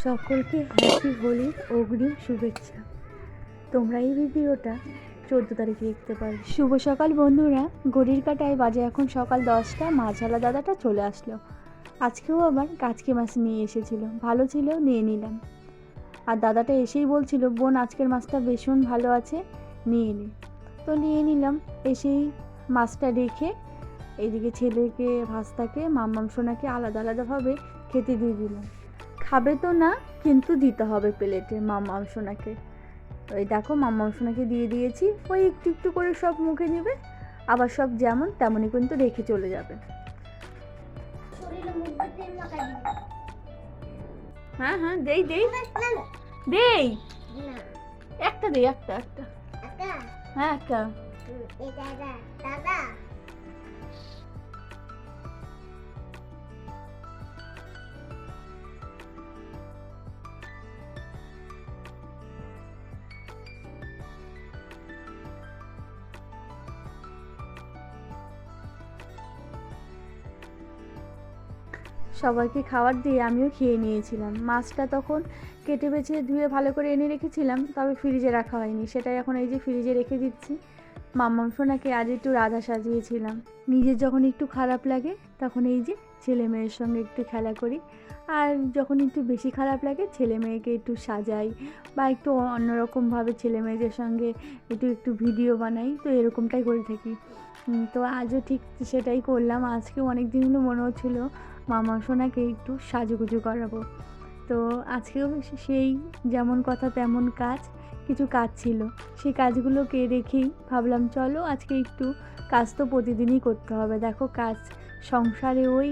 সকলকে হ্যাপি হোলির অগ্রিম শুভেচ্ছা। তোমরা এই ভিডিওটা 14 তারিখে দেখতে পারো। শুভ সকাল বন্ধুরা। ঘড়ির কাঁটায় বাজে এখন সকাল 10টা। মাছওয়ালা দাদাটা চলে আসলো। আজকেও আবার কাচকি মাছ নিয়ে এসেছিল, ভালো ছিল, নিয়ে নিলাম। আর দাদাটা এসেই বলছিল, বোন আজকের মাছটা ভীষণ ভালো আছে, নিয়ে নে। তো নিয়ে নিলাম। এসেই মাছটা রেখে এইদিকে ছেলেকে, ভাস্তাকে, মাম্মাম সোনাকে আলাদা আলাদাভাবে খেতে দিয়ে দিলাম। খাবে তো না, কিন্তু দিতে হবে প্লেটে মাম্মাম সোনাকে। ওই দেখো মাম্মাম সোনাকে দিয়ে দিয়েছি, ওই একটু একটু করে সব মুখে নেবে, আবার সব যেমন তেমনই কিন্তু রেখে চলে যাবে। হ্যাঁ হ্যাঁ, দেই দেই দেই, একটা দেই, একটা একটা, হ্যাঁ একটা। সবাইকে খাবার দিয়ে আমিও খেয়ে নিয়েছিলাম। মাছটা তখন কেটে বেছে ধুয়ে ভালো করে এনে রেখেছিলাম, তবে ফ্রিজে রাখা হয়নি, সেটাই এখন এই যে ফ্রিজে রেখে দিচ্ছি। মাম্মাম সোনাকে আজ একটু রাধা সাজিয়েছিলাম। নিজের যখন একটু খারাপ লাগে তখন এই যে ছেলে মেয়ের সঙ্গে একটু খেলা করি, আর যখন একটু বেশি খারাপ লাগে ছেলে মেয়েকে একটু সাজাই বা একটু অন্যরকমভাবে ছেলে মেয়েদের সঙ্গে একটু একটু ভিডিও বানাই। তো এরকমটাই করে থাকি। তো আজও ঠিক সেটাই করলাম। আজকেও অনেক দিন হলো মনে হচ্ছিলো মামা সোনাকে একটু সাজুগুজু করাবো। তো আজকেও সেই যেমন কথা তেমন কাজ, কিছু কাজ ছিল, সেই কাজগুলোকে রেখেই ভাবলাম চলো আজকে একটু কাজ তো প্রতিদিনই করতে হবে। দেখো কাজ সংসারে ওই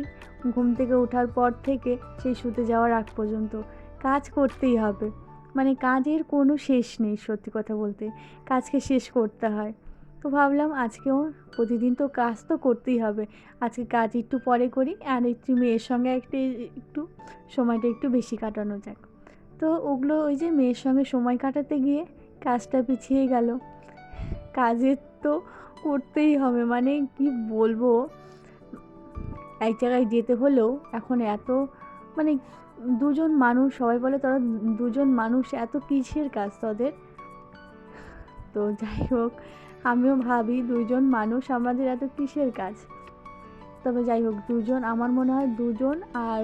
ঘুম থেকে ওঠার পর থেকে সেই শুতে যাওয়ার আগ পর্যন্ত কাজ করতেই হবে। মানে কাজের কোনো শেষ নেই, সত্যি কথা বলতে কাজকে শেষ করতে হয়। তো ভাবলাম আজকেও প্রতিদিন তো কাজ তো করতেই হবে, আজকে কাজ একটু পরে করি, আর একটু মেয়ের সঙ্গে একটু সময়টা একটু বেশি কাটানো যাক। তো ওগুলো ওই যে মেয়ের সঙ্গে সময় কাটাতে গিয়ে কাজটা পিছিয়ে গেল। কাজের তো করতেই হবে, মানে কি বলবো, এক জায়গায় যেতে হলেও এখন এত, মানে দুজন মানুষ, সবাই বলে তারা দুজন মানুষ, এত কিসের কাজ তাদের। তো যাই হোক, আমিও ভাবি দুজন মানুষ আমাদের এত কিসের কাজ। তবে যাই হোক, দুজন, আমার মনে হয় দুজন আর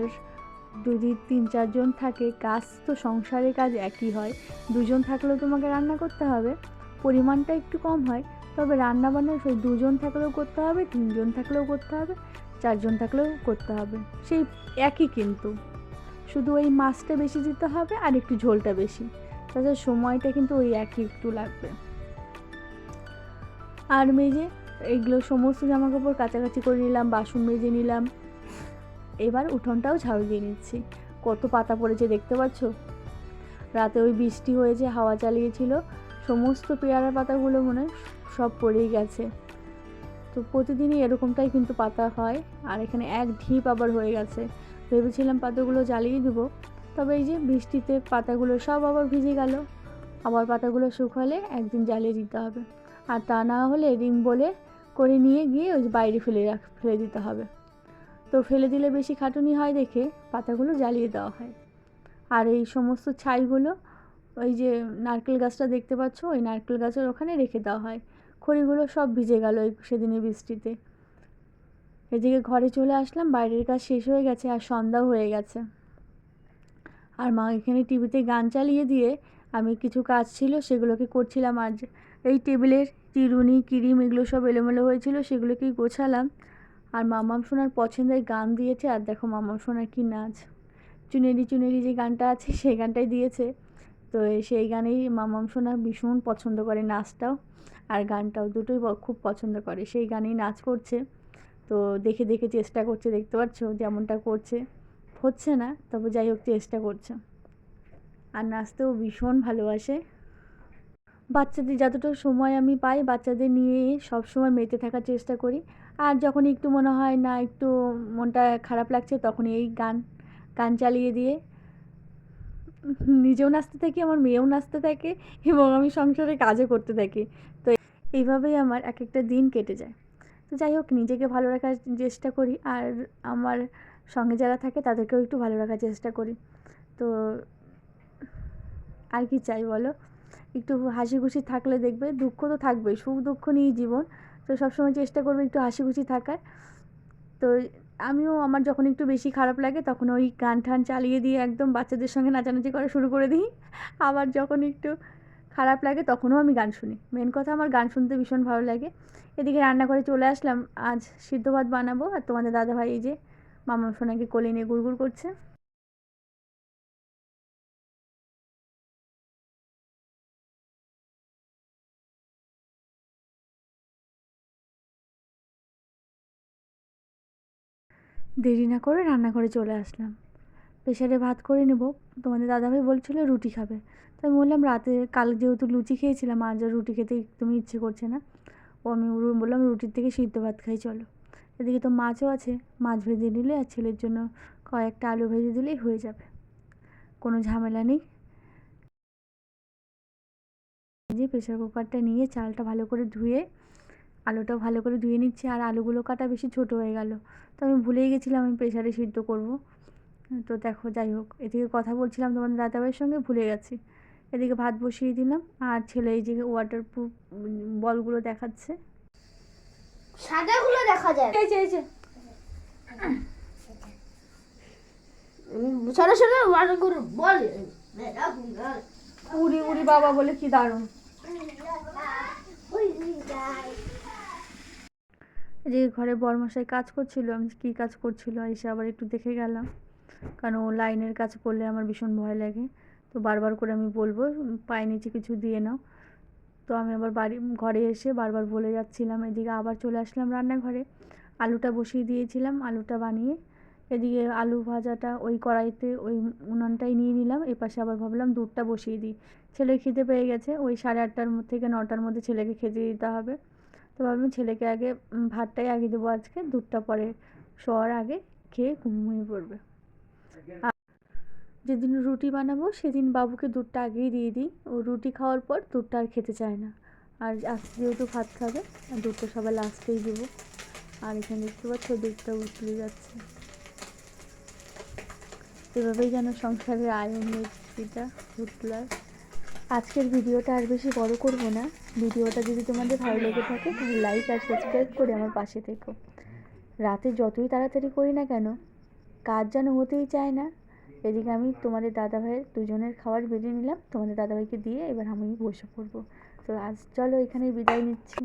যদি 3-4 জন থাকে, কাজ তো সংসারের কাজ একই হয়। দুজন থাকলেও তোমাকে রান্না করতে হবে, পরিমাণটা একটু কম হয়, তবে রান্না বান্না সেই 2জন থাকলেও করতে হবে, 3জন থাকলেও করতে হবে, 4জন থাকলেও করতে হবে, সেই একই। কিন্তু শুধু ওই মাছটা বেশি দিতে হবে আর একটু ঝোলটা বেশি, তাছাড়া সময়টা কিন্তু ওই একই একটু লাগবে। আর মেজে এগুলো সমস্ত জামাকাপড় কাচাকাচি করে নিলাম, বাসন মেজে নিলাম, এবার উঠোনটাও ঝাড়ু দিয়ে নিচ্ছি। কত পাতা পড়েছে দেখতে পাচ্ছ। রাতে ওই বৃষ্টি হয়েছে, হাওয়া চালিয়েছিল, সমস্ত পেয়ারার পাতাগুলো মনে সব পড়েই গেছে। তো প্রতিদিনই এরকমটাই কিন্তু পাতা হয়, আর এখানে এক ঢিপ আবার হয়ে গেছে। ভেবেছিলাম পাতাগুলো জ্বালিয়ে দেবো, তবে এই যে বৃষ্টিতে পাতাগুলো সব আবার ভিজে গেল। আবার পাতাগুলো শুকালে একদিন জ্বালিয়ে দিতে হবে, আর তা না হলে রিং বলে করে নিয়ে গিয়ে ওই বাইরে ফেলে দিতে হবে। তো ফেলে দিলে বেশি খাটুনি হয় দেখে পাতাগুলো জ্বালিয়ে দেওয়া হয়। আর এই সমস্ত ছাইগুলো ওই যে নারকেল গাছটা দেখতে পাচ্ছ, ওই নারকেল গাছের ওখানে রেখে দেওয়া হয়। খড়িগুলো সব ভিজে গেল সেদিনের বৃষ্টিতে। এদিকে ঘরে চলে আসলাম, বাইরের কাজ শেষ হয়ে গেছে আর সন্ধ্যাও হয়ে গেছে। আর মা এখানে টিভিতে গান চালিয়ে দিয়ে আমি কিছু কাজ ছিল সেগুলোকে করছিলাম। আর এই টেবিলের চিরুনি ক্রিম এগুলো সব এলোমেলো হয়েছিল, সেগুলোকেই গোছালাম। আর মাম্মাম সোনার পছন্দের গান দিয়েছে, আর দেখো মাম্মাম সোনার কি নাচ। চুনেরি চুনেরি যে গানটা আছে সেই গানটাই দিয়েছে। তো সেই গানেই মাম্মাম সোনা ভীষণ পছন্দ করে, নাচটাও আর গানটাও দুটোই খুব পছন্দ করে, সেই গানেই নাচ করছে। তো দেখে দেখে চেষ্টা করছে, দেখতে পাচ্ছ যেমনটা করছে, হচ্ছে না, তবে যাই হোক চেষ্টা করছে। আর নাচতেও ভীষণ ভালোবাসে। বাচ্চাদের যতটা সময় আমি পাই বাচ্চাদের নিয়ে সব সময় মেতে থাকার চেষ্টা করি। আর যখন একটু মনে হয় না, একটু মনটা খারাপ লাগছে, তখন এই গান গান চালিয়ে দিয়ে নিজেও নাচতে থাকি, আমার মেয়েও নাচতে থাকে, এবং আমি সংসারে কাজও করতে থাকি। তো এইভাবেই আমার এক একটা দিন কেটে যায়। তো যাই হোক, নিজেকে ভালো রাখার চেষ্টা করি, আর আমার সঙ্গে যারা থাকে তাদেরকেও একটু ভালো রাখার চেষ্টা করি। তো আর কি চাই বলো? একটু হাসি খুশি থাকলে দেখবে, দুঃখ তো থাকবেই, সুখ দুঃখ নিয়েই জীবন। তো সবসময় চেষ্টা করবে একটু হাসি খুশি থাকার। তো আমিও আমার যখন একটু বেশি খারাপ লাগে তখন ওই গান ঠান চালিয়ে দিয়ে একদম বাচ্চাদের সঙ্গে নাচানাচি করা শুরু করে দিই। আবার যখন একটু খারাপ লাগে তখনও আমি গান শুনি। মেন কথা আমার গান শুনতে ভীষণ ভালো লাগে। এদিকে রান্নাঘরে চলে আসলাম, আজ সিদ্ধ ভাত বানাবো। আর তোমাদের দাদাভাই এই যে মামা সোনাকে কোলে নিয়ে গুড়গুড় করছে। দেরি না করে রান্নাঘরে চলে আসলাম, প্রেশারে ভাত করে নেব। তোমাদের দাদাভাই বলছিল রুটি খাবে, তো আমি বললাম রাতে কাল যেহেতু লুচি খেয়েছিলাম আজ আর রুটি খেতে একদমই ইচ্ছে করছে না। ও আমি বললাম রুটির থেকে সিদ্ধ ভাত খাই চলো। এদিকে তো মাছও আছে, মাছ ভেজে নিলে আর ছেলের জন্য কয়েকটা আলু ভেজে দিলেই হয়ে যাবে, কোনো ঝামেলা নেই। যে প্রেশার কুকারটা নিয়ে চালটা ভালো করে ধুয়ে আলুটাও ভালো করে ধুয়ে নিচ্ছি। আর আলুগুলো কাটা বেশি ছোট হয়ে গেল, তো আমি ভুলেই গেছিলাম আমি প্রেশারে সিদ্ধ করব। তো দেখো যাই হোক, এদিকে কথা বলছিলাম তোমাদের দাদাভাইয়ের সঙ্গে ভুলে গেছি। এদিকে ভাত বসিয়ে দিলাম আর ছেলে এই যে ওয়াটারপ্রুফ বলগুলো দেখাচ্ছে, সাদাগুলো দেখা যায়। এই যে সরাসরি ওয়াটারগুলো বল। উড়ি উড়ি বাবা বলে কি দারুণ। যে ঘরে বরমশাই কাজ করছিল, আমি কী কাজ করছিল এসে আবার একটু দেখে গেলাম, কারণ ও লাইনের কাজ করলে আমার ভীষণ ভয় লাগে। তো বারবার করে আমি বলবো পায়ের নিচে কিছু দিয়ে নাও। তো আমি আবার ঘরে এসে বারবার বলে যাচ্ছিলাম। এদিকে আবার চলে আসলাম রান্নাঘরে, আলুটা বসিয়ে দিয়েছিলাম, আলুটা বানিয়ে এদিকে আলু ভাজাটা ওই কড়াইতে ওই উনানটাই নিয়ে নিলাম। এপাশে আবার ভাবলাম দুধটা বসিয়ে দিই, ছেলের খিদে পেয়ে গেছে, ওই 8:30 থেকে 9টার মধ্যে ছেলেকে খেতে দিতে হবে। তো ভাবলাম ছেলেকে আগে ভাতটাই আগে দেবো আজকে, দুধটা পরে শোয়ার আগে খেয়ে ঘুমিয়ে পড়বে। যেদিন রুটি বানাবো সেদিন বাবুকে দুধটা আগেই দিয়ে দিই, ও রুটি খাওয়ার পর দুধটা আর খেতে চায় না। আর আজকে যেহেতু ভাত খাবে আর দুধটা সবার লাস্টেই দেবো। আর এখানে দেখতে পাচ্ছ দুধটা উতলে যাচ্ছে। এভাবেই যেন সংসারের আয়োজনটা উতলার। আজকের ভিডিওটা আর বেশি বড় করব না। ভিডিওটা যদি তোমাদের ভালো লেগে থাকে তাহলে লাইক আর সাবস্ক্রাইব করে আমার পাশে থেকো। রাতে যতই তাড়াতাড়ি করি না কেন কাজ যেন হতেই চায় না। এদিকে আমি তোমাদের দাদাভাইয়ের দুজনের খাবার বেড়ে নিলাম, তোমাদের দাদাভাইকে দিয়ে এবার আমি বসে পড়বো। তো আজ চলো এখানেই বিদায় নিচ্ছি।